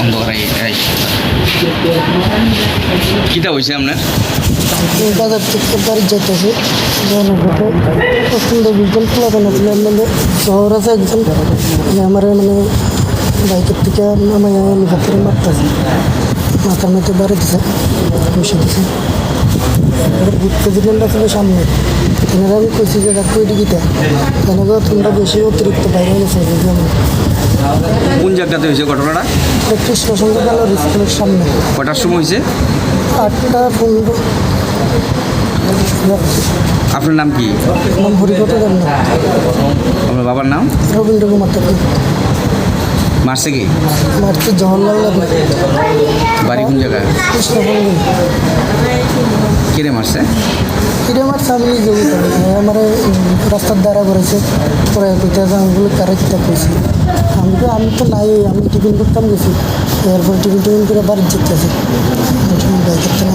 অন্ধকার কিটা হয়েছে আপনার? বাজার থেকে বাড়ি যেতেছে জনঘটে প্রচণ্ড বিজন খোলাপানো ছিল মানে শহর আছে একজন আমার মানে বাইকের থেকে নামাই হেলিকপ্টারে মারতেছে মাথার মধ্যে বাড়ি দিছে বসে দিছে প্রেসিডেন্ট ছিল সামনে তেনারা আমি কইছি যে দেখো এটি গীতা তেনাকে তোমরা বেশি অতিরিক্ত বাইরে গেছে কোন জায়গাতে হয়েছে ঘটনাটা? কৃষ্ণ সঙ্গে গেল স্কুলের সামনে। কটার সময় হয়েছে? 8টা 15। আপনার নাম কি? নাম হরিপত জানি না। আপনার বাবার নাম? রবীন্দ্র কুমার ঠাকুর। মারছে কি? মারছে জওহরলাল নেহরু। বাড়ি কোন জায়গায়? কৃষ্ণপল্লী। কেড়ে মারছে? এটা আমার ফ্যামিলি জড়িত আমার রাস্তার দ্বারা করেছে পরে আমি কারে কিতাব পেয়েছি আমি তো নাই আমি টিফিন করতাম গেছি এরপর টিফিন করে বাড়ি যেতেছি বাইকের থেকে